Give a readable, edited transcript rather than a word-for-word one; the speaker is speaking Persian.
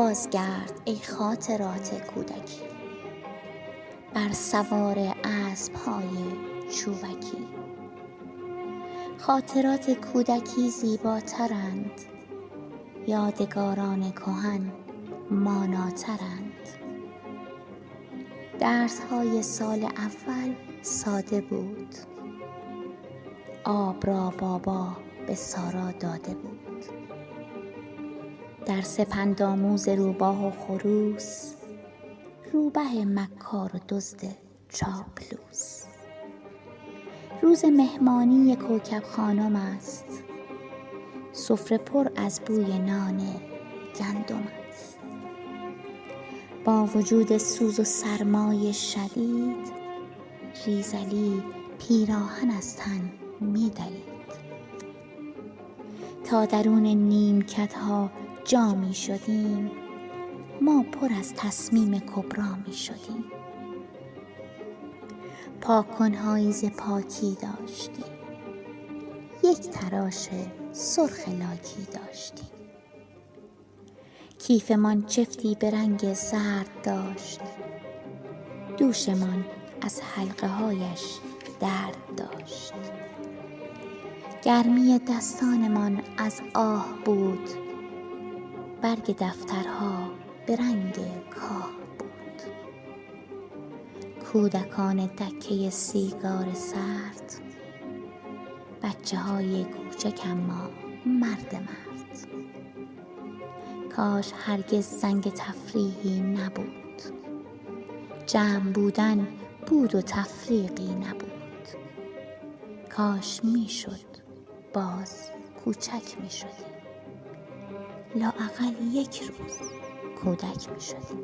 بازگرد ای خاطرات کودکی، بر سوار اسب‌های چوبکی. خاطرات کودکی زیباترند، یادگاران کهن ماناترند. درس‌های سال اول ساده بود، آب را بابا به سارا داده بود. درس پندآموز روباه و خروس، روبه مکار و دزد چاپلوس. روز مهمانی کوکب خانم است، سفره پر از بوی نان گندم است. با وجود سوز و سرمای شدید، ریزلی پیراهن از تن می درید. تا درون نیمکت‌ها جا می شدیم، ما پر از تصمیم کبرا می شدیم. پاک‌کن‌هایی ز پاکی داشتیم، یک تراش سرخ لاکی داشتیم. کیفمان چفتی به رنگ زرد داشت، دوشمان از حلقه هایش درد داشت. گرمی دستانمان از آه بود، برگ دفترها به رنگ کاه بود. کودکان دکه سیگار سرد، بچه های کوچک اما مرد. کاش هرگز زنگ تفریحی نبود، جمع بودن بود و تفریقی نبود. کاش میشد باز کوچک میشدیم، لااقل یک روز کودک میشدیم.